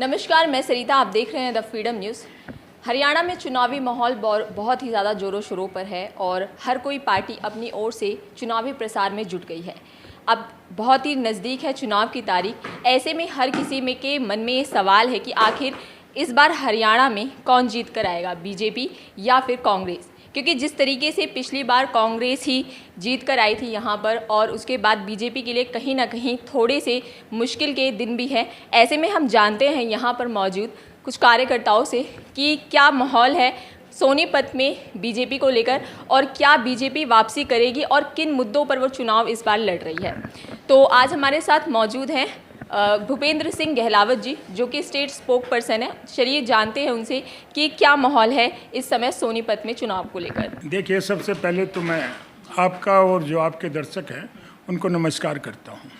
नमस्कार, मैं सरिता, आप देख रहे हैं द फ्रीडम न्यूज़। हरियाणा में चुनावी माहौल बहुत ही ज़्यादा ज़ोरों शोरों पर है और हर कोई पार्टी अपनी ओर से चुनावी प्रसार में जुट गई है। अब बहुत ही नज़दीक है चुनाव की तारीख। ऐसे में हर किसी में के मन में ये सवाल है कि आखिर इस बार हरियाणा में कौन जीत कर आएगा, बीजेपी या फिर कांग्रेस? क्योंकि जिस तरीके से पिछली बार कांग्रेस ही जीत कर आई थी यहाँ पर और उसके बाद बीजेपी के लिए कहीं ना कहीं थोड़े से मुश्किल के दिन भी हैं। ऐसे में हम जानते हैं यहाँ पर मौजूद कुछ कार्यकर्ताओं से कि क्या माहौल है सोनीपत में बीजेपी को लेकर और क्या बीजेपी वापसी करेगी और किन मुद्दों पर वो चुनाव इस बार लड़ रही है। तो आज हमारे साथ मौजूद हैं भूपेंद्र सिंह गहलावत जी, जो कि स्टेट स्पोक पर्सन है। चलिए जानते हैं उनसे कि क्या माहौल है इस समय सोनीपत में चुनाव को लेकर। देखिए, सबसे पहले तो मैं आपका और जो आपके दर्शक हैं उनको नमस्कार करता हूं।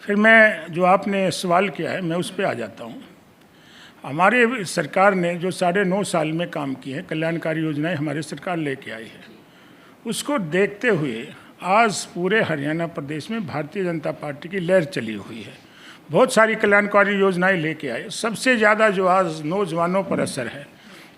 फिर मैं जो आपने सवाल किया है मैं उस पर आ जाता हूं। हमारे सरकार ने जो 9.5 साल में काम किए हैं, कल्याणकारी योजनाएं हमारी सरकार लेके आई है, उसको देखते हुए आज पूरे हरियाणा प्रदेश में भारतीय जनता पार्टी की लहर चली हुई है। बहुत सारी कल्याणकारी योजनाएं लेके आए। सबसे ज़्यादा जो आज नौजवानों पर असर है,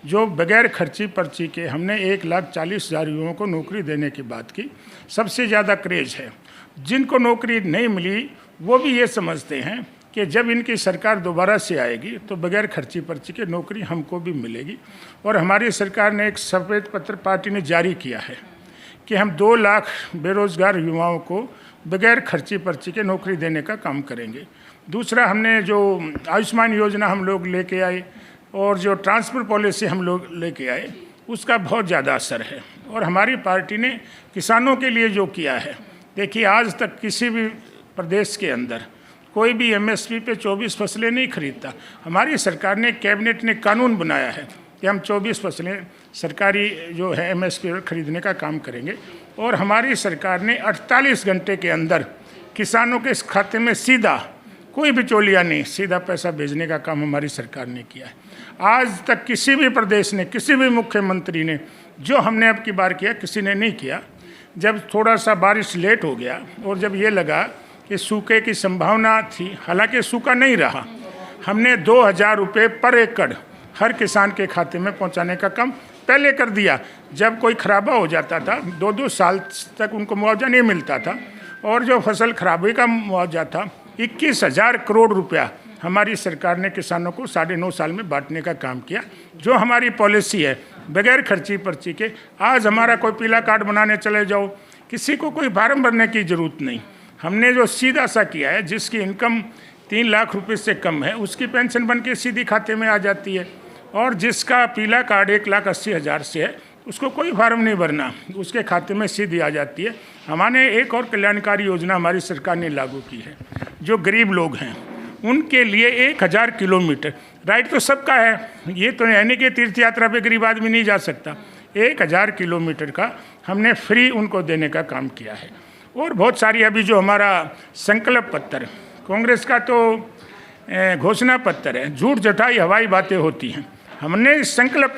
जो बगैर खर्ची पर्ची के हमने 1,40,000 युवाओं को नौकरी देने की बात की, सबसे ज़्यादा क्रेज है। जिनको नौकरी नहीं मिली वो भी ये समझते हैं कि जब इनकी सरकार दोबारा से आएगी तो बगैर खर्ची पर्ची के नौकरी हमको भी मिलेगी। और हमारी सरकार ने एक श्वेत पत्र पार्टी ने जारी किया है कि हम 2 लाख बेरोज़गार युवाओं को बगैर खर्ची पर्ची के नौकरी देने का काम करेंगे। दूसरा, हमने जो आयुष्मान योजना हम लोग लेके आए और जो ट्रांसफर पॉलिसी हम लोग लेके आए, उसका बहुत ज़्यादा असर है। और हमारी पार्टी ने किसानों के लिए जो किया है, देखिए आज तक किसी भी प्रदेश के अंदर कोई भी एमएसपी पे 24 फसलें नहीं खरीदता। हमारी सरकार ने, कैबिनेट ने कानून बनाया है कि हम 24 फसलें सरकारी जो है एमएसपी पर खरीदने का काम करेंगे। और हमारी सरकार ने 48 घंटे के अंदर किसानों के खाते में सीधा, कोई बिचौलिया नहीं, सीधा पैसा भेजने का काम हमारी सरकार ने किया है। आज तक किसी भी प्रदेश ने, किसी भी मुख्यमंत्री ने जो हमने अब की बार किया, किसी ने नहीं किया। जब थोड़ा सा बारिश लेट हो गया और जब ये लगा कि सूखे की संभावना थी, हालांकि सूखा नहीं रहा, हमने 2,000 रुपये पर एकड़ हर किसान के खाते में पहुंचाने का काम पहले कर दिया। जब कोई खराबा हो जाता था, 2-2 साल तक उनको मुआवजा नहीं मिलता था। और जो फसल खराबी का मुआवजा था, 21,000 करोड़ रुपया हमारी सरकार ने किसानों को 9.5 साल में बांटने का काम किया। जो हमारी पॉलिसी है बगैर खर्ची पर्ची के, आज हमारा कोई पीला कार्ड बनाने चले जाओ, किसी को कोई फार्म भरने की ज़रूरत नहीं। हमने जो सीधा सा किया है, जिसकी इनकम 3 लाख रुपये से कम है उसकी पेंशन बन के सीधी खाते में आ जाती है। और जिसका पीला कार्ड 1,80,000 से है उसको कोई फार्म नहीं भरना, उसके खाते में सीधी आ जाती है। हमारे एक और कल्याणकारी योजना हमारी सरकार ने लागू की है। जो गरीब लोग हैं उनके लिए 1,000 किलोमीटर, राइट तो सबका है, ये तो यानी कि तीर्थ यात्रा पे गरीब आदमी नहीं जा सकता, 1,000 किलोमीटर का हमने फ्री उनको देने का काम किया है। और बहुत सारी अभी जो हमारा संकल्प पत्र, कांग्रेस का तो घोषणा पत्र है, झूठ झटाई हवाई बातें होती हैं। हमने संकल्प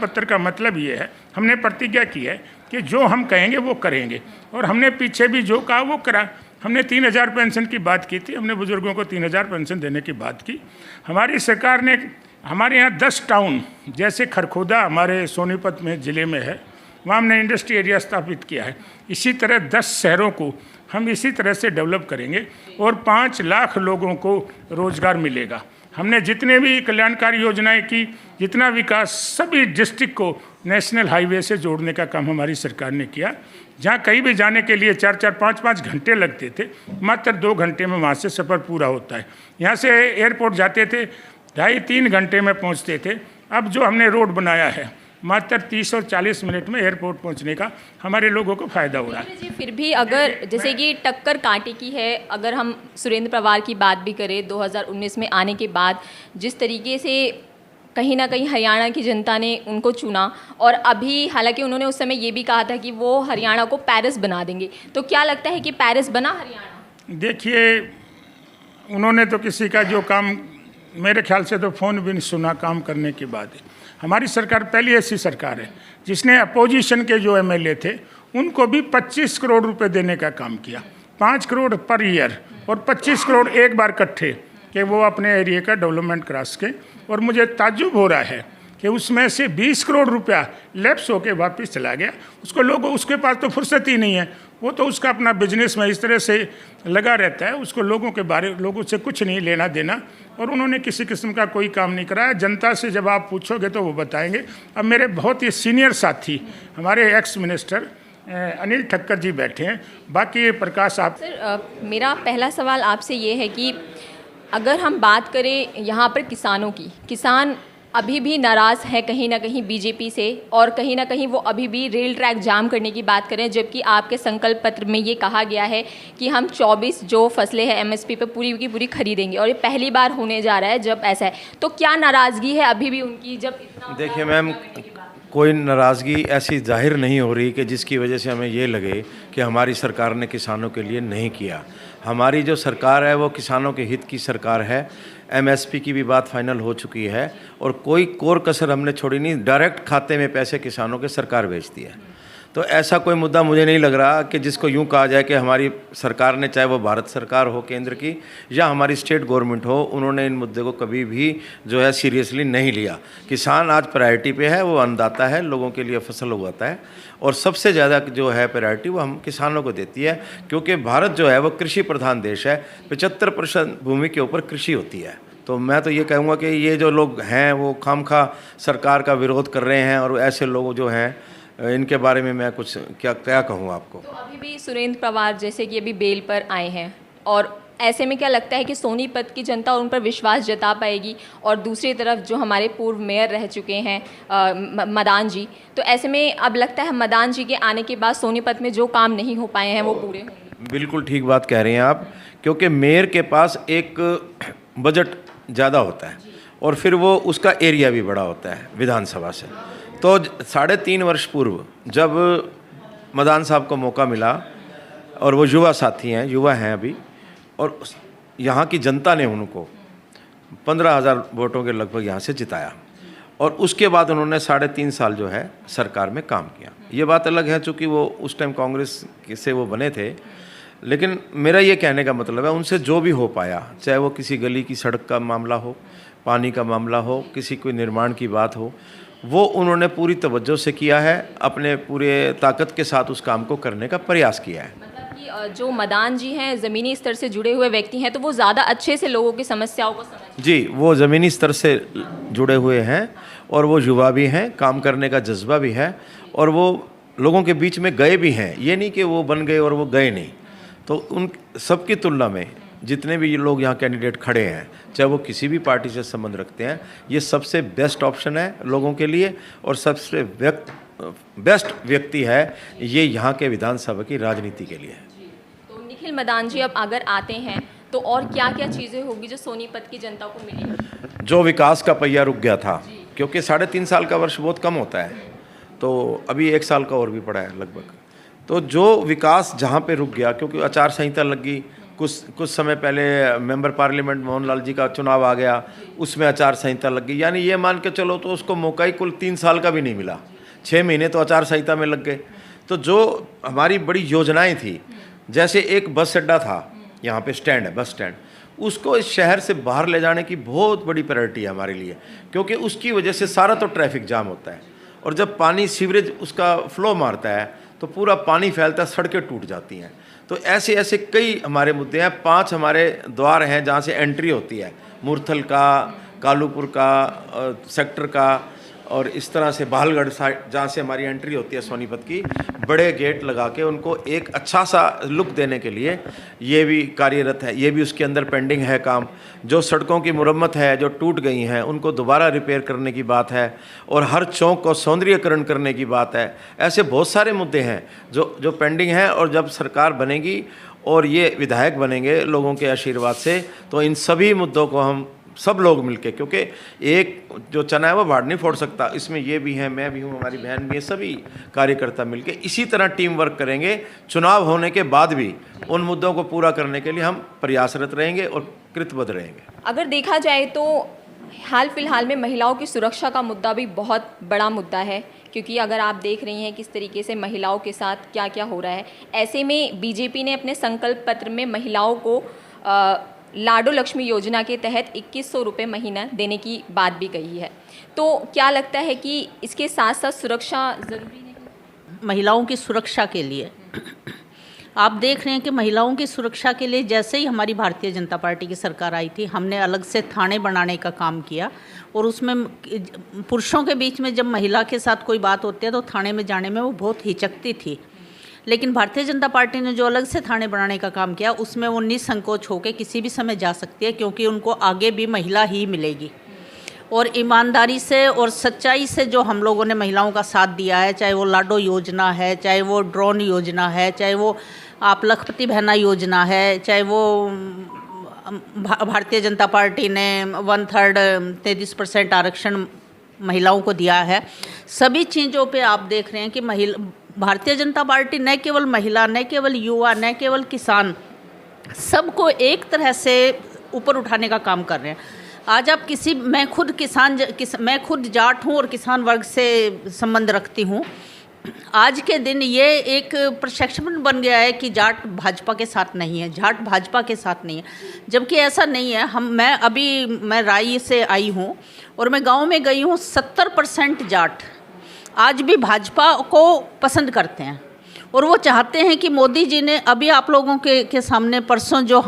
पत्र का मतलब ये है, हमने प्रतिज्ञा की है कि जो हम कहेंगे वो करेंगे। और हमने पीछे भी जो कहा वो करा। हमने 3,000 पेंशन की बात की थी, हमने बुजुर्गों को 3,000 पेंशन देने की बात की। हमारी सरकार ने, हमारे यहाँ 10 टाउन, जैसे खरखोदा हमारे सोनीपत में ज़िले में है, वहाँ हमने इंडस्ट्री एरिया स्थापित किया है। इसी तरह 10 शहरों को हम इसी तरह से डेवलप करेंगे और 5 लाख लोगों को रोज़गार मिलेगा। हमने जितने भी कल्याणकारी योजनाएं की, जितना विकास, सभी डिस्ट्रिक्ट को नेशनल हाईवे से जोड़ने का काम हमारी सरकार ने किया। जहाँ कहीं भी जाने के लिए 4-4, 5-5 घंटे लगते थे, मात्र 2 घंटे में वहाँ से सफ़र पूरा होता है। यहाँ से एयरपोर्ट जाते थे 2.5-3 घंटे में पहुँचते थे। अब जो हमने रोड बनाया है, मात्र 30 और 40 मिनट में एयरपोर्ट पहुंचने का हमारे लोगों को फ़ायदा हो रहा है। फिर भी अगर जैसे कि टक्कर कांटे की है, अगर हम सुरेंद्र पवार की बात भी करें, 2019 में आने के बाद जिस तरीके से कहीं ना कहीं हरियाणा की जनता ने उनको चुना, और अभी हालांकि उन्होंने उस समय ये भी कहा था कि वो हरियाणा को पेरिस बना देंगे, तो क्या लगता है कि पेरिस बना हरियाणा? देखिए, उन्होंने तो किसी का जो काम, मेरे ख्याल से तो फ़ोन भी नहीं सुना काम करने के बाद। हमारी सरकार पहली ऐसी सरकार है जिसने अपोजिशन के जो एमएलए थे उनको भी 25 करोड़ रुपए देने का काम किया, 5 करोड़ पर ईयर और 25 करोड़ एक बार इकट्ठे। कि वो अपने एरिया का डेवलपमेंट करा सके। और मुझे ताज्जुब हो रहा है कि उसमें से 20 करोड़ रुपया लैप्स होके वापस चला गया। उसके पास तो फुर्सत ही नहीं है, वो तो उसका अपना बिजनेस में इस तरह से लगा रहता है, उसको लोगों से कुछ नहीं लेना देना, और उन्होंने किसी किस्म का कोई काम नहीं कराया। जनता से जब आप पूछोगे तो वो बताएंगे। अब मेरे बहुत ही सीनियर साथी हमारे एक्स मिनिस्टर अनिल ठक्कर जी बैठे हैं, बाकी प्रकाश आप। सर, मेरा पहला सवाल आपसे ये है कि अगर हम बात करें यहाँ पर किसानों की, किसान अभी भी नाराज़ है कहीं ना कहीं बीजेपी से, और कहीं ना कहीं वो अभी भी रेल ट्रैक जाम करने की बात करें, जबकि आपके संकल्प पत्र में ये कहा गया है कि हम 24 जो फसलें हैं एमएसपी पे पूरी की पूरी खरीदेंगे, और ये पहली बार होने जा रहा है जब ऐसा है। तो क्या नाराज़गी है अभी भी उनकी जब इतना? देखिए मैम, कोई नाराज़गी ऐसी जाहिर नहीं हो रही कि जिसकी वजह से हमें ये लगे कि हमारी सरकार ने किसानों के लिए नहीं किया। हमारी जो सरकार है वो किसानों के हित की सरकार है। एमएसपी की भी बात फाइनल हो चुकी है और कोई कोर कसर हमने छोड़ी नहीं। डायरेक्ट खाते में पैसे किसानों के सरकार भेजती है। तो ऐसा कोई मुद्दा मुझे नहीं लग रहा कि जिसको यूं कहा जाए कि हमारी सरकार ने, चाहे वो भारत सरकार हो केंद्र की या हमारी स्टेट गवर्नमेंट हो, उन्होंने इन मुद्दे को कभी भी जो है सीरियसली नहीं लिया। किसान आज प्रायोरिटी पे है, वो अन्नदाता है, लोगों के लिए फसल उगाता है, और सबसे ज़्यादा जो है प्रायोरिटी वो हम किसानों को देती है, क्योंकि भारत जो है वो कृषि प्रधान देश है। 75% भूमि के ऊपर कृषि होती है। तो मैं तो ये कहूँगा कि ये जो लोग हैं वो खामखा सरकार का विरोध कर रहे हैं, और ऐसे लोग जो हैं इनके बारे में मैं कुछ क्या कहूँ आपको। तो अभी भी सुरेंद्र पवार जैसे कि अभी बेल पर आए हैं, और ऐसे में क्या लगता है कि सोनीपत की जनता उन पर विश्वास जता पाएगी? और दूसरी तरफ जो हमारे पूर्व मेयर रह चुके हैं मदान जी, तो ऐसे में अब लगता है मदान जी के आने के बाद सोनीपत में जो काम नहीं हो पाए हैं वो पूरे होंगे। बिल्कुल ठीक बात कह रहे हैं आप, क्योंकि मेयर के पास एक बजट ज़्यादा होता है और फिर वो उसका एरिया भी बड़ा होता है विधानसभा से। तो 3.5 वर्ष पूर्व जब मदान साहब को मौका मिला, और वो युवा साथी हैं, युवा हैं अभी, और यहाँ की जनता ने उनको 15,000 वोटों के लगभग यहाँ से जिताया, और उसके बाद उन्होंने 3.5 साल जो है सरकार में काम किया। ये बात अलग है चूँकि वो उस टाइम कांग्रेस से वो बने थे, लेकिन मेरा ये कहने का मतलब है उनसे जो भी हो पाया, चाहे वो किसी गली की सड़क का मामला हो, पानी का मामला हो, किसी कोई निर्माण की बात हो, वो उन्होंने पूरी तवज्जो से किया है, अपने पूरे ताकत के साथ उस काम को करने का प्रयास किया है। मतलब कि जो मदान जी हैं ज़मीनी स्तर से जुड़े हुए व्यक्ति हैं, तो वो ज़्यादा अच्छे से लोगों की समस्याओं को समझ। जी, वो ज़मीनी स्तर से जुड़े हुए हैं, और वो युवा भी हैं, काम करने का जज्बा भी है, और वो लोगों के बीच में गए भी हैं। ये नहीं कि वो बन गए और वो गए नहीं। तो उन सबकी तुलना में जितने भी ये लोग यहाँ कैंडिडेट खड़े हैं, चाहे वो किसी भी पार्टी से संबंध रखते हैं, ये सबसे बेस्ट ऑप्शन है लोगों के लिए, और सबसे बेस्ट व्यक्ति है ये यहाँ के विधानसभा की राजनीति के लिए। तो निखिल मदान जी अब अगर आते हैं तो और क्या क्या चीज़ें होगी जो सोनीपत की जनता को मिलेगी? जो विकास का पहिया रुक गया था, क्योंकि 3.5 साल का वर्ष बहुत कम होता है, तो अभी 1 साल का और भी पड़ा है लगभग। तो जो विकास जहाँ पे रुक गया, क्योंकि आचार संहिता लग गई, कुछ समय पहले मेंबर पार्लियामेंट मोहनलाल जी का चुनाव आ गया, उसमें आचार संहिता लग गई, यानी ये मान के चलो तो उसको मौका ही कुल 3 साल का भी नहीं मिला। 6 महीने तो आचार संहिता में लग गए। तो जो हमारी बड़ी योजनाएं थी, जैसे एक बस अड्डा था, यहाँ पे स्टैंड है, बस स्टैंड, उसको इस शहर से बाहर ले जाने की बहुत बड़ी प्रायोरिटी है हमारे लिए, क्योंकि उसकी वजह से सारा तो ट्रैफिक जाम होता है, और जब पानी सीवरेज उसका फ्लो मारता है तो पूरा पानी फैलता है, सड़कें टूट जाती हैं। तो ऐसे ऐसे कई हमारे मुद्दे हैं। 5 हमारे द्वार हैं जहाँ से एंट्री होती है, मुरथल का, कालूपुर का सेक्टर का, और इस तरह से बहालगढ़ साइड जहाँ से हमारी एंट्री होती है सोनीपत की, बड़े गेट लगा के उनको एक अच्छा सा लुक देने के लिए ये भी कार्यरत है। ये भी उसके अंदर पेंडिंग है काम। जो सड़कों की मुरम्मत है, जो टूट गई हैं, उनको दोबारा रिपेयर करने की बात है, और हर चौक को सौंदर्यीकरण करने की बात है। ऐसे बहुत सारे मुद्दे हैं जो पेंडिंग हैं, और जब सरकार बनेगी और ये विधायक बनेंगे लोगों के आशीर्वाद से, तो इन सभी मुद्दों को हम सब लोग मिलके, क्योंकि एक जो चना है वो भाड़ नहीं फोड़ सकता, इसमें ये भी है, मैं भी हूँ, हमारी बहन भी है, सभी कार्यकर्ता मिलके इसी तरह टीम वर्क करेंगे। चुनाव होने के बाद भी उन मुद्दों को पूरा करने के लिए हम प्रयासरत रहेंगे और कृतबद्ध रहेंगे। अगर देखा जाए तो हाल फिलहाल में महिलाओं की सुरक्षा का मुद्दा भी बहुत बड़ा मुद्दा है, क्योंकि अगर आप देख रही हैं किस तरीके से महिलाओं के साथ क्या क्या हो रहा है, ऐसे में बीजेपी ने अपने संकल्प पत्र में महिलाओं को लाडो लक्ष्मी योजना के तहत 2100 रुपये महीना देने की बात भी कही है। तो क्या लगता है कि इसके साथ साथ सुरक्षा ज़रूरी है? महिलाओं की सुरक्षा के लिए आप देख रहे हैं कि महिलाओं की सुरक्षा के लिए जैसे ही हमारी भारतीय जनता पार्टी की सरकार आई थी, हमने अलग से थाने बनाने का काम किया। और उसमें पुरुषों के बीच में जब महिला के साथ कोई बात होती है तो थाने में जाने में वो बहुत हिचकती थी, लेकिन भारतीय जनता पार्टी ने जो अलग से थाने बनाने का काम किया उसमें वो निसंकोच होकर किसी भी समय जा सकती है, क्योंकि उनको आगे भी महिला ही मिलेगी। और ईमानदारी से और सच्चाई से जो हम लोगों ने महिलाओं का साथ दिया है, चाहे वो लाडो योजना है, चाहे वो ड्रोन योजना है, चाहे वो आप लखपति बहना योजना है, चाहे वो भारतीय जनता पार्टी ने 1/3 33% आरक्षण महिलाओं को दिया है, सभी चीज़ों पे आप देख रहे हैं कि भारतीय जनता पार्टी न केवल महिला, न केवल युवा, न केवल किसान, सबको एक तरह से ऊपर उठाने का काम कर रहे हैं। आज आप मैं खुद जाट हूँ और किसान वर्ग से संबंध रखती हूँ। आज के दिन ये एक प्रक्षेपण बन गया है कि जाट भाजपा के साथ नहीं है, जाट भाजपा के साथ नहीं है, जबकि ऐसा नहीं है। मैं राई से आई हूँ और मैं गांव में गई हूँ। 70% जाट आज भी भाजपा को पसंद करते हैं और वो चाहते हैं कि मोदी जी ने अभी आप लोगों के सामने परसों जो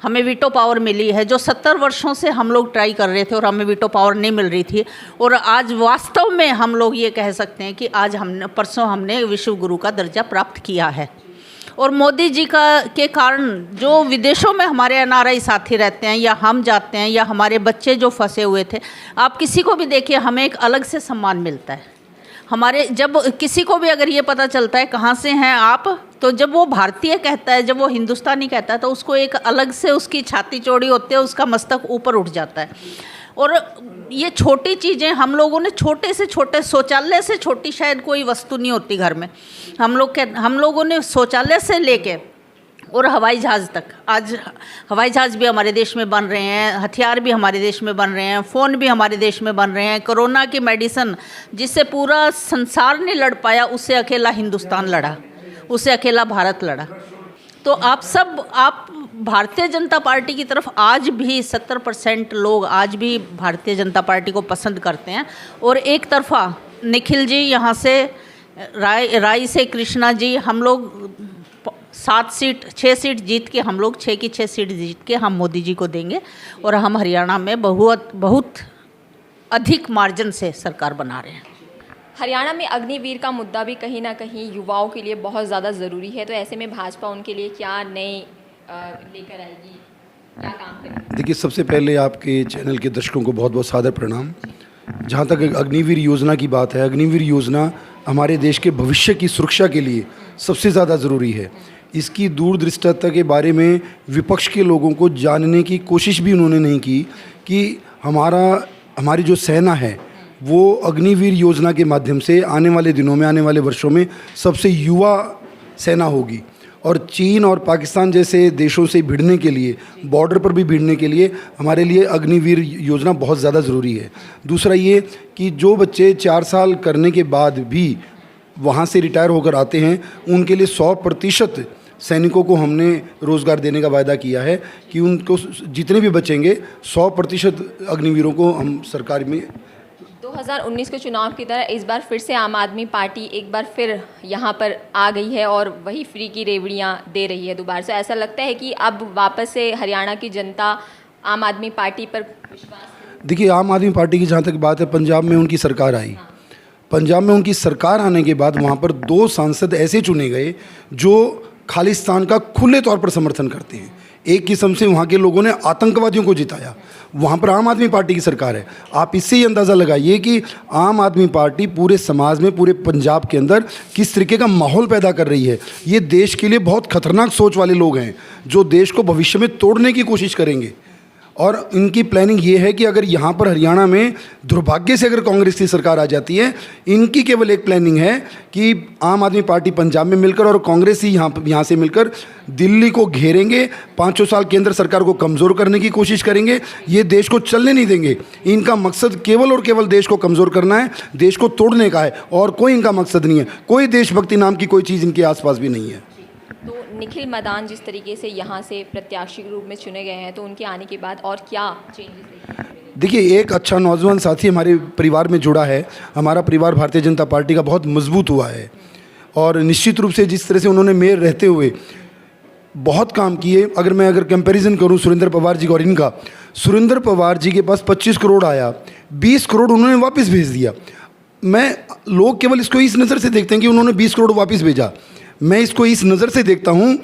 हमें वीटो पावर मिली है, जो 70 वर्षों से हम लोग ट्राई कर रहे थे और हमें वीटो पावर नहीं मिल रही थी, और आज वास्तव में हम लोग ये कह सकते हैं कि आज परसों हमने विश्व गुरु का दर्जा प्राप्त किया है। और मोदी जी के कारण जो विदेशों में हमारे एनआरआई साथी रहते हैं या हम जाते हैं या हमारे बच्चे जो फंसे हुए थे, आप किसी को भी देखिए, हमें एक अलग से सम्मान मिलता है। जब किसी को भी अगर ये पता चलता है कहाँ से हैं आप, तो जब वो भारतीय कहता है, जब वो हिंदुस्तानी कहता है, तो उसको एक अलग से उसकी छाती चौड़ी होती है, उसका मस्तक ऊपर उठ जाता है। और ये छोटी चीज़ें हम लोगों ने, छोटे से छोटे शौचालय से छोटी शायद कोई वस्तु नहीं होती घर में, हम लोगों ने शौचालय से लेके और हवाई जहाज़ तक, आज हवाई जहाज़ भी हमारे देश में बन रहे हैं, हथियार भी हमारे देश में बन रहे हैं, फ़ोन भी हमारे देश में बन रहे हैं। कोरोना की मेडिसिन जिससे पूरा संसार ने लड़ पाया, उससे अकेला हिंदुस्तान लड़ा, उससे अकेला भारत लड़ा। तो आप भारतीय जनता पार्टी की तरफ आज भी 70% लोग आज भी भारतीय जनता पार्टी को पसंद करते हैं। और एक तरफा निखिल जी यहाँ से, राय से कृष्णा जी, हम लोग 6 सीट जीत के, हम लोग 6 की 6 सीट जीत के हम मोदी जी को देंगे और हम हरियाणा में बहुत अधिक मार्जिन से सरकार बना रहे हैं। हरियाणा में अग्निवीर का मुद्दा भी कहीं ना कहीं युवाओं के लिए बहुत ज़्यादा ज़रूरी है, तो ऐसे में भाजपा उनके लिए क्या नए लेकर आएगी, क्या काम करेगी? देखिए, सबसे पहले आपके चैनल के दर्शकों को बहुत बहुत सादर प्रणाम। जहाँ तक अग्निवीर योजना की बात है, अग्निवीर योजना हमारे देश के भविष्य की सुरक्षा के लिए सबसे ज़्यादा ज़रूरी है। इसकी दूरदृष्टता के बारे में विपक्ष के लोगों को जानने की कोशिश भी उन्होंने नहीं की कि हमारी जो सेना है वो अग्निवीर योजना के माध्यम से आने वाले दिनों में, आने वाले वर्षों में सबसे युवा सेना होगी। और चीन और पाकिस्तान जैसे देशों से भिड़ने के लिए, बॉर्डर पर भी भिड़ने के लिए हमारे लिए अग्निवीर योजना बहुत ज़्यादा ज़रूरी है। दूसरा ये कि जो बच्चे 4 साल करने के बाद भी वहाँ से रिटायर होकर आते हैं, उनके लिए 100% सैनिकों को हमने रोज़गार देने का वायदा किया है कि उनको जितने भी बचेंगे 100% अग्निवीरों को हम सरकार में। 2019 के चुनाव की तरह इस बार फिर से आम आदमी पार्टी एक बार फिर यहाँ पर आ गई है और वही फ्री की रेवड़ियाँ दे रही है दोबारा से। ऐसा लगता है कि अब वापस से हरियाणा की जनता आम आदमी पार्टी पर विश्वास। देखिए, आम आदमी पार्टी की जहाँ तक बात है, पंजाब में उनकी सरकार आई। पंजाब में उनकी सरकार आने के बाद वहाँ पर 2 सांसद ऐसे चुने गए जो खालिस्तान का खुले तौर पर समर्थन करते हैं। एक किस्म से वहाँ के लोगों ने आतंकवादियों को जिताया। वहाँ पर आम आदमी पार्टी की सरकार है। आप इससे ही अंदाज़ा लगाइए कि आम आदमी पार्टी पूरे समाज में, पूरे पंजाब के अंदर किस तरीके का माहौल पैदा कर रही है। ये देश के लिए बहुत खतरनाक सोच वाले लोग हैं जो देश को भविष्य में तोड़ने की कोशिश करेंगे। और इनकी प्लानिंग ये है कि अगर यहाँ पर हरियाणा में दुर्भाग्य से अगर कांग्रेस की सरकार आ जाती है, इनकी केवल एक प्लानिंग है कि आम आदमी पार्टी पंजाब में मिलकर और कांग्रेस ही यहाँ से मिलकर दिल्ली को घेरेंगे, 5 साल केंद्र सरकार को कमज़ोर करने की कोशिश करेंगे। ये देश को चलने नहीं देंगे। इनका मकसद केवल और केवल देश को कमज़ोर करना है, देश को तोड़ने का है, और कोई इनका मकसद नहीं है। कोई देशभक्ति नाम की कोई चीज़ इनके आसपास भी नहीं है। तो निखिल मदान जिस तरीके से यहाँ से प्रत्याशी के रूप में चुने गए हैं, तो उनके आने के बाद और क्या चेंजेस? देखिए, एक अच्छा नौजवान साथी हमारे परिवार में जुड़ा है। हमारा परिवार भारतीय जनता पार्टी का बहुत मजबूत हुआ है और निश्चित रूप से जिस तरह से उन्होंने मेयर रहते हुए बहुत काम किए, अगर कंपैरिजन करूं सुरेंद्र पवार जी का और इनका, सुरेंद्र पवार जी के पास 25 करोड़ आया, 20 करोड़ उन्होंने वापस भेज दिया। लोग केवल इसको इस नज़र से देखते हैं कि उन्होंने 20 करोड़ वापस भेजा। मैं इसको इस नज़र से देखता हूं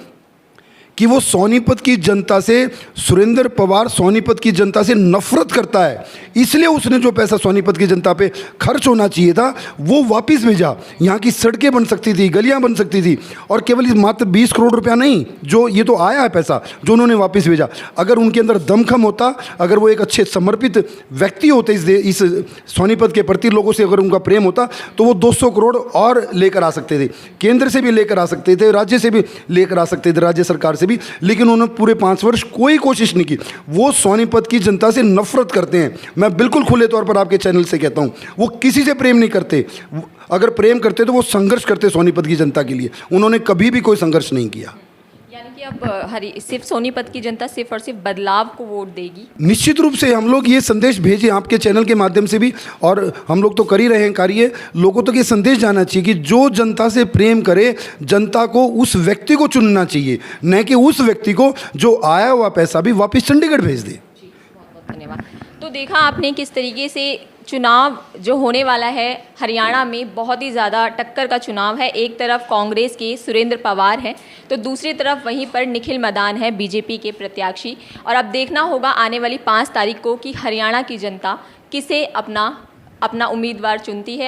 कि वो सोनीपत की जनता से, सुरेंद्र पवार सोनीपत की जनता से नफरत करता है, इसलिए उसने जो पैसा सोनीपत की जनता पे खर्च होना चाहिए था वो वापस भेजा। यहाँ की सड़कें बन सकती थी, गलियाँ बन सकती थी, और केवल इस मात्र 20 करोड़ रुपया नहीं, जो ये तो आया है पैसा जो उन्होंने वापस भेजा। अगर उनके अंदर दमखम होता, अगर वो एक अच्छे समर्पित व्यक्ति होते इस सोनीपत के प्रति, लोगों से अगर उनका प्रेम होता, तो वो 200 करोड़ और लेकर आ सकते थे, केंद्र से भी लेकर आ सकते थे, राज्य से भी लेकर आ सकते थे, राज्य सरकार से भी। लेकिन उन्होंने पूरे 5 वर्ष कोई कोशिश नहीं की। वो सोनीपत की जनता से नफरत करते हैं। मैं बिल्कुल खुले तौर पर आपके चैनल से कहता हूं, वो किसी से प्रेम नहीं करते। अगर प्रेम करते तो वो संघर्ष करते सोनीपत की जनता के लिए। उन्होंने कभी भी कोई संघर्ष नहीं किया। यानी कि अब सिर्फ सोनीपत की जनता सिर्फ और सिर्फ बदलाव को वोट देगी। निश्चित रूप से हम लोग ये संदेश भेजें आपके चैनल के माध्यम से भी, और हम लोग तो कर ही रहे हैं कार्य। लोगों तक ये संदेश जाना चाहिए कि जो जनता से प्रेम करे, जनता को उस व्यक्ति को चुनना चाहिए, न कि उस व्यक्ति को जो आया हुआ पैसा भी वापस चंडीगढ़ भेज दे। बहुत बहुत धन्यवाद। तो देखा आपने किस तरीके से चुनाव जो होने वाला है हरियाणा में, बहुत ही ज़्यादा टक्कर का चुनाव है। एक तरफ कांग्रेस के सुरेंद्र पवार हैं, तो दूसरी तरफ वहीं पर निखिल मदान है बीजेपी के प्रत्याशी। और अब देखना होगा आने वाली 5 तारीख को कि हरियाणा की जनता किसे अपना उम्मीदवार चुनती है।